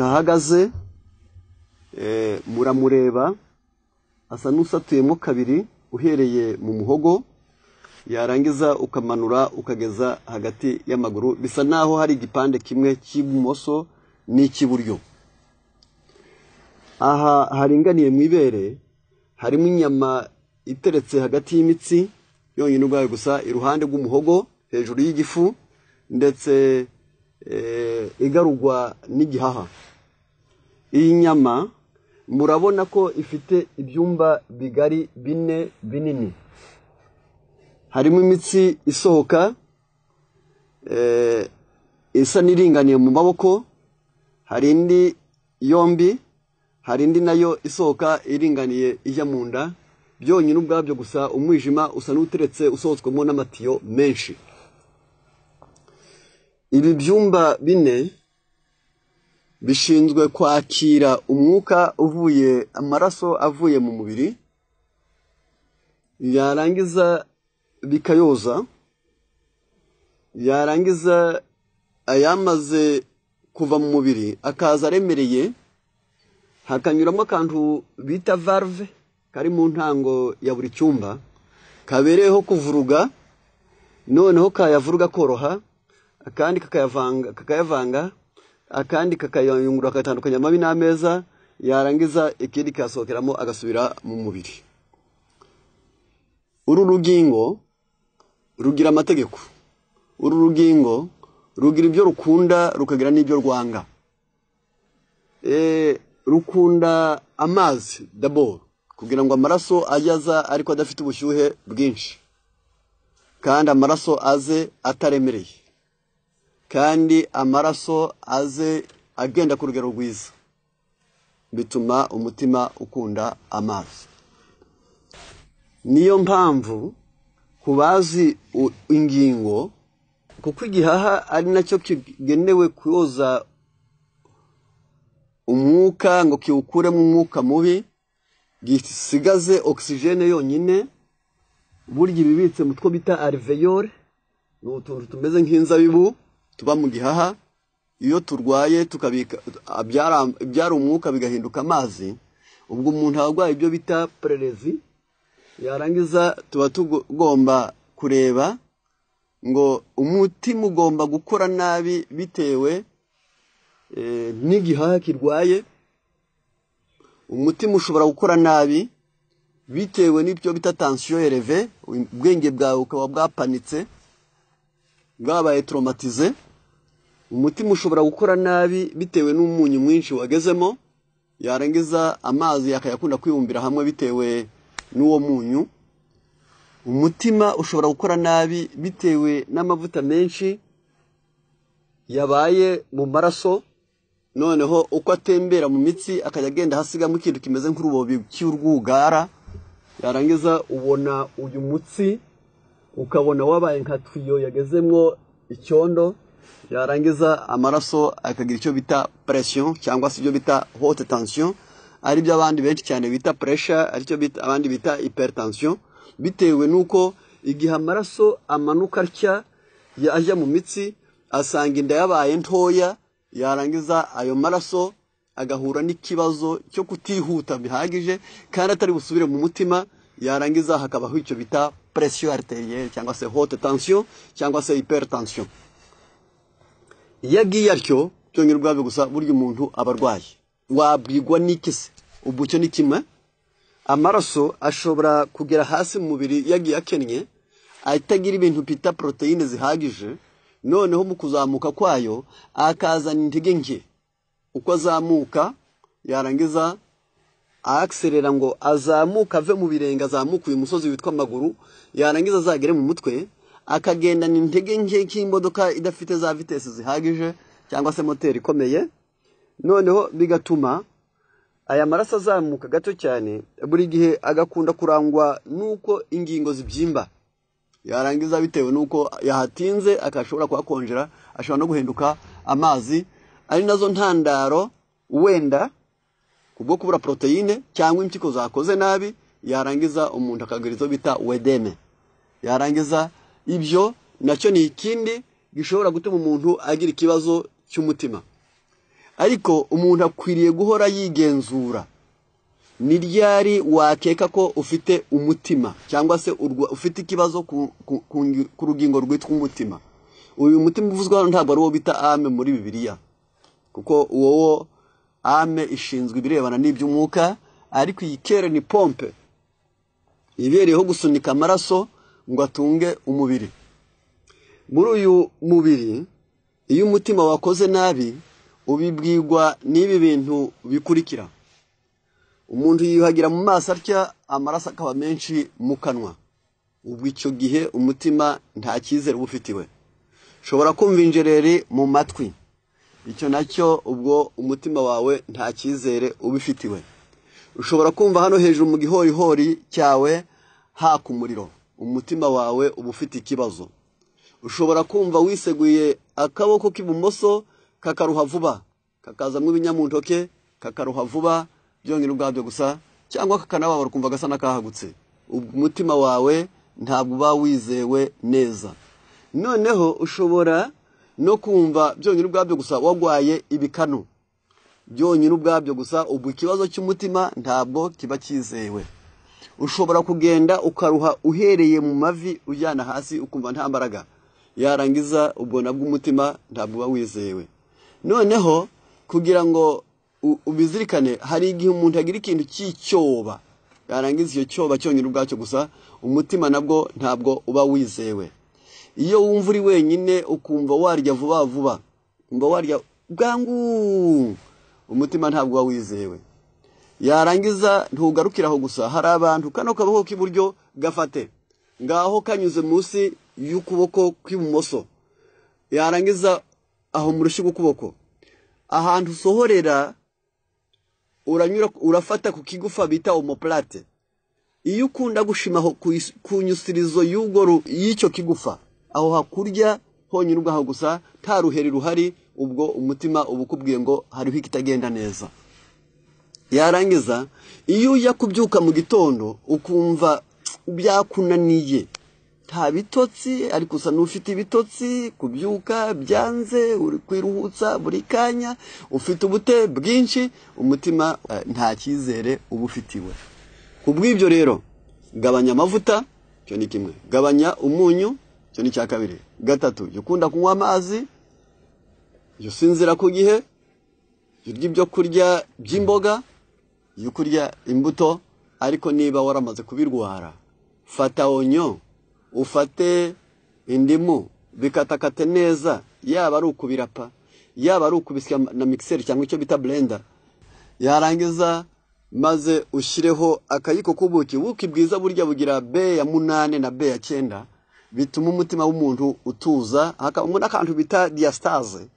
ahagaze muramureba asa n'usatuyemo kabiri uhereye mu muhogo yarangiza ukamanura ukageza hagati y'amaguru bisa naho hari igipande kimwe cy'ibumoso n'icy'iburyo. Aha haringaniye mu ibere harimo inyama iteretse hagati y'imitsi yonyine ubwayo gusa iruhande rw'umuhogo hejuru y'igifu ndetse igarurwa n'igihaha. Iyi nyama murabona ko ifite ibyumba bigari bine binini. Harimo imitsi isohoka isa n'iringaniye mu maboko, hari indi yombi, hari indi nayo isohoka iringaniye ijya mu nda. Byonyine ubwabyo gusa umwijima usa n'uteretse usohotswemo n'amatiyo menshi. Ibi byumba bine bishinzwe kwakira umwuka uvuye amaraso avuye mu mubiri, yarangiza bikayoza, yarangiza ayamaze kuva mu mubiri akaza aremereye, hakanyuramo akantu bita valve kari mu ntango ya buri cyumba kabereyeho kuvuruga, noneho kayavuruga koroha, akandi kakayavanga, akandi kakayungura akatandukanya amabi n'ameza, yarangiza ikindi kasohokeramo agasubira mu mubiri. Uru rugingo rugira amategeko, uru rugingo rugira ibyo rukunda rukagira n'ibyo rwanga. Rukunda amazi d'abord kugira ngo amaraso aza ariko adafite ubushyuhe bwinshi, kandi amaraso aze ataremereye, kandi amaraso aze agenda ku rugero rwiza, bituma umutima ukunda amazi. Niyo mpamvu kubazi ingingo, kuko igihaha ari nacyo kigenewe kuyoza umwuka ngo kiwukuremo umwuka mubi, gisigaze oxygene yonyine. Burya ibibitse mu two bita alvéole, ni utuntu tumeze nk'inzabibu tuba mu gihaha. Iyo turwaye tukabika ibyara umwuka bigahinduka amazi, ubwo umuntu arwaye ibyo bita prelezi. Yarangiza tuba tugomba kureba ngo umutima ugomba gukora nabi bitewe n'igihaha kirwaye. Umutima ushobora gukora nabi bitewe n'ibyo bita tension élevée, ubwenge bwawe ukaba bwapanitse bwabaye traumatize. Umutima ushobora gukora nabi bitewe n'umunyu mwinshi wagezemo, yarangiza amazi yakayakunda kwibumbira hamwe bitewe n'uwo munyu. Umutima ushobora gukora nabi bitewe n'amavuta menshi yabaye mu maraso, noneho uko atembera mu mitsi akajya agenda hasigamo ikintu kimeze nk'urubobi cy'urwugara. Yarangiza ubona uyu mutsi ukabona wabaye nka twiyo yagezemwo icyondo. Yarangiza amaraso akagira icyo bita pression cyangwa se ibyo bita haute tension, ari byo abandi benshi cyane bita pressure, ari cyo bita abandi bita hypertension, bitewe nuko igihe amaraso amanuka atya ajya mu mitsi asanga inda yabaye ntoya. Yarangiza ayo maraso agahura n'ikibazo cyo kutihuta bihagije kandi atari busubire mu mutima. Yarangiza hakabaho icyo bita pression arterielle cyangwa se haute tension cyangwa se hypertension. Iyo agiye atyo byongera ubwabyo gusa burya umuntu aba arwaye. Wabwirwa n'iki se? Ubwo cyo ni kimwe. Amaraso ashobora kugera hasi mu mubiri yagiye akennye, atagira ibintu bita proteine zihagije, noneho mu kuzamuka kwayo akazana intege nke. Uko azamuka yarangiza akselera ngo azamuka ave mu birenge, azamuka uyu musozi witwa amaguru, yarangiza azagere mu mutwe akagendana intege nke nk'imodoka idafite za vitesse zihagije cyangwa se moteri ikomeye. Noneho bigatuma aya maraso azamuka gato cyane, buri gihe agakunda kurangwa nuko ingingo zibyimba. Yarangiza bitewe nuko yahatinze akashobora kuhakonjera, ashobora no guhinduka amazi, ari nazo ntandaro wenda kubwo kubura proteine cyangwa impyiko zakoze nabi. Yarangiza umuntu akagira izo bita wedeme. Yarangiza ibyo nacyo ni ikindi gishobora gutuma umuntu agira ikibazo cy'umutima. ariko umuntu akwiriye guhora yigenzura. Ni ryari wakeka ko ufite umutima cyangwa se ufite ikibazo ku rugingo rwitwa umutima? Uyu mutima uvuzwa ntabwo ari wo bita ame muri Bibiliya, kuko uwo ame ishinzwe ibirebana n'iby'umwuka, ariko iyi kere ni pompe ibereyeho gusunika amaraso ngo atunge umubiri. Muri uyu mubiri iyo umutima wakoze nabi ubibwirwa n'ibi bintu bikurikira: umuntu yiyuhagira mu maso atya, amaraso akaba menshi mu kanwa. Ubwo icyo gihe umutima nta cyizere ubufitiwe. Ushobora kumva injereri mu matwi, icyo nacyo ubwo umutima wawe nta cyizere ubifitiwe. Ushobora kumva hano hejuru mu gihorihori cyawe haka umuriro, umutima wawe uba ufite ikibazo. Ushobora kumva wiseguye akaboko k'ibumoso kakaruha vuba, kakazamwo ibinyamuntoke kakaruha vuba byongera ubwabyo gusa, cyangwa kakanababara kumva gasa n'akahagutse. Umutima wawe ntabwo uba wizewe neza. Noneho ushobora no kumva byongera ubwabyo gusa wagwaye ibikanu, byonyine ubwabyo gusa, ubwo ikibazo cy'umutima ntabwo kiba cyizewe. Ushobora kugenda ukaruha uhereye mu mavi ujyana hasi ukumva nta mbaraga, yarangiza ubwo nabwo umutima ntabwo uba wizewe. Noneho kugira ngo ubizirikane, hari igihe umuntu agira ikintu cy'icyoba, yarangiza iyo cyoba cyonyine ubwacyo gusa, umutima nabwo ntabwo uba wizewe. Iyo wumva uri wenyine ukumva warya vuba vuba, umva warya bwangu, umutima ntabwo uba wizewe. Yarangiza ntugarukiraho gusa, hari abantu kano kaboko k'iburyo gafate ngaho kanyuze munsi y'ukuboko kw'ibumoso, yarangiza aho mu rushyi rw'ukuboko ahantu usohorera uranyura, urafata ku kigufa bita omoplate. Iyo ukunda gushimaho ku nyusirizo y'icyo kigufa, aho hakurya honyine ubwaho gusa, nta ruheri ruhari, ubwo umutima uba ukubwiye ngo hariho ikitagenda neza. Yarangiza iyo ujya kubyuka mu gitondo ukumva byakunaniye, nta bitotsi ariko usa n'ufite ibitotsi, kubyuka byanze, uri kwiruhutsa buri kanya, ufite ubute bwinshi, umutima nta cyizere uba ufitiwe. Kubw'ibyo rero gabanya amavuta, cyo ni kimwe. Gabanya umunyu, cyo ni cya kabiri. Gatatu, ukunda kunywa amazi, usinzira ku gihe, urya ibyo kurya by'imboga, kurya imbuto. Ariko niba waramaze kubirwara, fata onyo, ufate indimu, bikatakate neza, yaba ari ukubirapa, yaba ari ukubisya na mixer cyangwa icyo bita blender. Yarangiza maze ushyireho akayiko k'ubuki. Ubuki bwiza burya bugira B ya 8 na B ya 9, bituma umutima w'umuntu utuza. Hakaba n'akantu bita diastase,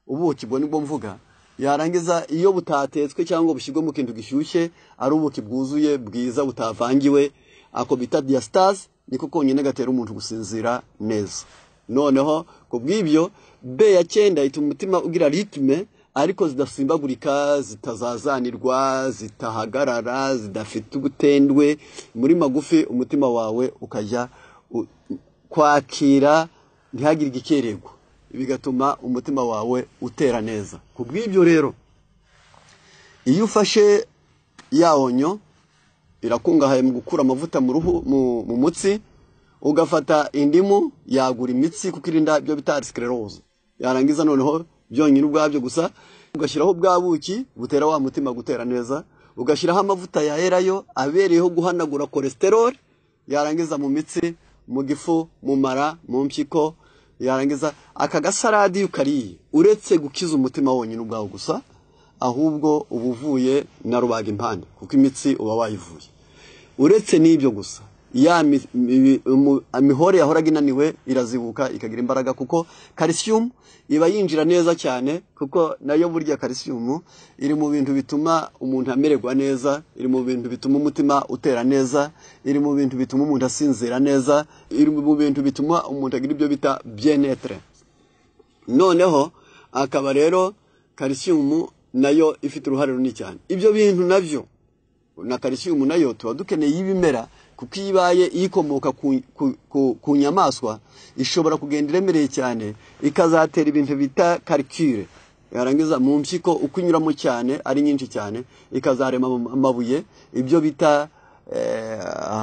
ubuki bwo nibwo mvuga. Yarangiza iyo butatetswe cyangwa bushyirwe mu kintu gishyushye, ari ubuki bwuzuye bwiza butavangiwe, ako bita diastase, niko konyine gatera umuntu gusinzira neza. Noneho kubw'ibyo B ya 9 ituma umutima ugira ritme, ariko zidasimbagurika, zitazazanirwa, zitahagarara, zidafite ubutendwe. Muri magufi umutima wawe ukajya kwakira, ntihagire igikerego, bigatuma umutima wawe utera neza. Kubw'ibyo rero iyo ufashe ya onyo, irakungahaye mu gukura amavuta mu ruhu, mu mutsi, ugafata indimu, yagura imitsi kuko irinda ibyo bita sclerose. Yarangiza noneho byonyine ubwabyo gusa ugashyiraho bwa buki butera wa mutima gutera neza, ugashyiraho amavuta ya erayo abereyeho guhanagura cholesterol, yarangiza mu mitsi, mu gifu, mu mara, mu mpyiko. Yarangiza aka gasaradi ukariye, uretse gukiza umutima wonyine ubwawo gusa, ahubwo ubuvuye na rubaga impande, kuko imitsi uba wayivuye. Uretse n'ibyo gusa, ya mihore yahoraga inaniwe irazibuka ikagira imbaraga, kuko calcium iba yinjira neza cyane, kuko nayo burya calcium iri mu bintu bituma umuntu amererwa neza, iri mu bintu bituma umutima utera neza, iri mu bintu bituma umuntu asinzira neza, iri mu bintu bituma umuntu agira ibyo bita bien-être. Noneho akaba rero calcium nayo ifite uruhare runini cyane. Ibyo bintu navyo na calcium nayo tuba dukeneye y'ibimera, kuko ibaye ikomoka ku nyamaswa ishobora kugenda iremereye cyane, ikazatera ibintu bita calcule. yarangiza mu mpyiko uko inyuramo cyane ari nyinshi cyane ikazarema amabuye, ibyo bita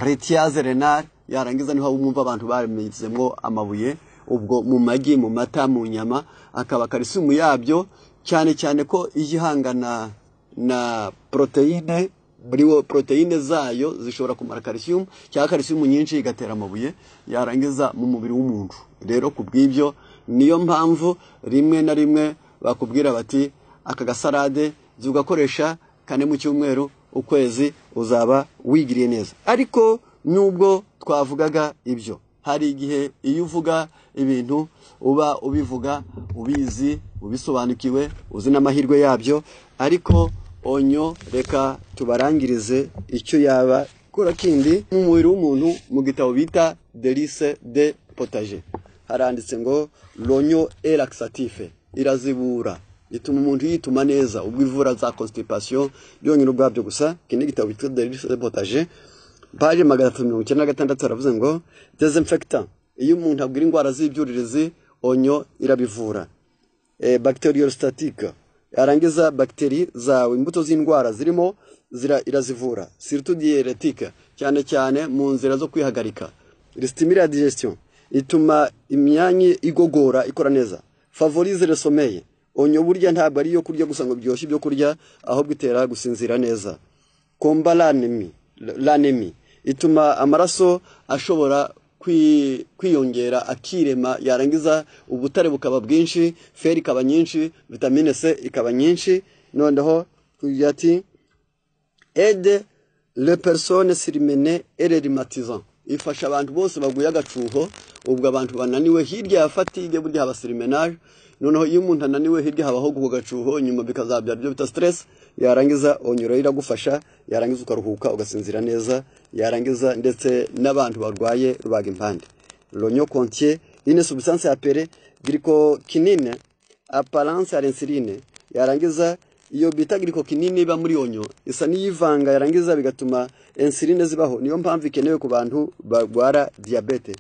retiaze renal. Yarangiza niho umumva abantu baremezemo amabuye, ubwo mu magi, mu mata, mu nyama, akaba calcium yabyo cyane cyane ko igihangana na proteine, buriwo proteine zayo zishobora kumara calcium, cyangwa calcium nyinshi igatera amabuye yarangiza mu mubiri w'umuntu. Rero kubw'ibyo niyo mpamvu rimwe na rimwe bakubwira bati aka gasalade ugakoresha 4 mu cyumweru, ukwezi uzaba wigiriye neza. Ariko nubwo twavugaga ibyo, hari igihe iyo uvuga ibintu uba ubivuga ubizi, ubisobanukiwe, uzi n'amahirwe yabyo, ariko onyo reka tubarangirize icyo yaba kora kindi mu mubiri w'umuntu. Mu gitabo bita Délices de Potager haranditse ngo l'oignon est laxatif, irazibura, ituma umuntu yituma neza, ubwo ivura za constipation byonyine ubwabyo gusa. Kindi gitabo bita Délices de Potager page 396 aravuze ngo désinfectant, iyo umuntu abwira indwara z'ibyuririzi onyo irabivura. Bactériostatique, yarangiza bakteri zawe, imbuto z'indwara zirimo irazivura. Surtout diurétique, cyane cyane mu nzira zo kwihagarika. Stimule la digestion, ituma imyanyi igogora ikora neza. Favorise le sommeil, onyo burya ntabwo ari yo kurya gusa ngo byoshye ibyo kurya, ahubwo itera gusinzira neza. Combat l'anémie, ituma amaraso ashobora kwiyongera akirema, yarangiza ubutare bukaba bwinshi, fer ikaba nyinshi, vitamine C ikaba nyinshi. Noneho yati aide les personnes surmenées et les rhumatisants, ifasha abantu bose baguye agacuho, ubwo abantu bananiwe hirya ya fatigue burya haba surmenage. Noneho iyo umuntu ananiwe hirya habaho gugacuho, nyuma bikazabyara byo bita stress. Yarangiza onyura iragufasha, yarangiza ukaruhuka ugasinzira neza, yarangiza ndetse n'abantu barwaye rubaga impande. L'oignon contient une substance appelée glycokinine apparence à l'insuline, yarangiza iyo bita glycokinine iba muri onyo isa n'iyivanga, yarangiza bigatuma insuline zibaho. Niyo mpamvu ikenewe ku bantu barwara diabete.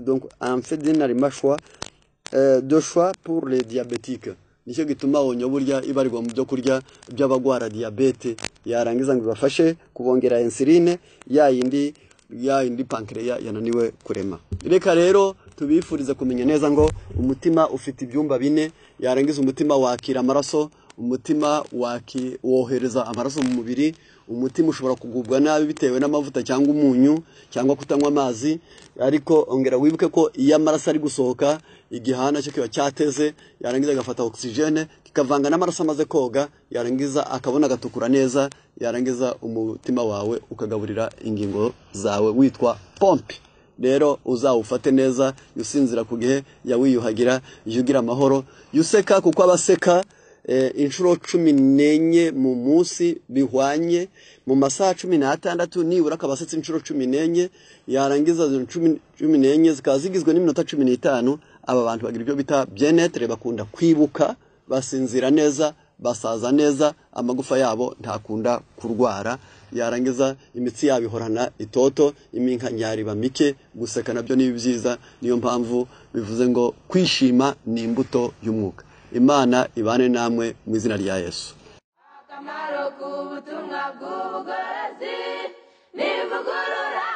Donc en fait d'un choix de choix pour les diabétiques, nicyo gituma onyo burya ibarirwa mu byo kurya by'abagwara diabete, yarangiza ngo bafashe kubongera insuline ya yindi pancreas yananiwe kurema. Reka rero tubifuriza kumenya neza ngo umutima ufite ibyumba 4, yarangiza umutima wakira amaraso, umutima wohereza amaraso mu mubiri. Umutima ushobora kugubwa nabi bitewe n'amavuta cyangwa umunyu cyangwa kutanywa amazi, ariko ongera wibuke ko iyo amaraso ari gusohoka igihana cyo kiba cyateze, yarangiza agafata oxygene kikavanga n'amaraso amaze koga, yarangiza akabona gatukura neza, yarangiza umutima wawe ukagaburira ingingo zawe witwa pompe. Rero uzawufate neza, yusinzira ku gihe, yawiyuhagira, yugira amahoro, yuseka kuko abaseka inshuro 14 mu munsi bihwanye mu masaha 16, nibura akabasetsa inshuro 14, yarangiza 14 zikazigizwe n'iminota 15. Aba bantu bagira ibyo bita bien-être, bakunda kwibuka, basinzira neza, basaza neza, amagufa yabo ntakunda kurwara, yarangiza imitsi yabo ihorana itoto, iminkanyari ba mike, guseka nabyo ni byiza. Niyo mpamvu bivuze ngo kwishima ni imbuto y'umwuka. Imana ibane namwe mu izina rya Yesu. Akamaro k'ubutumwa bw'ubugorozi nivugurura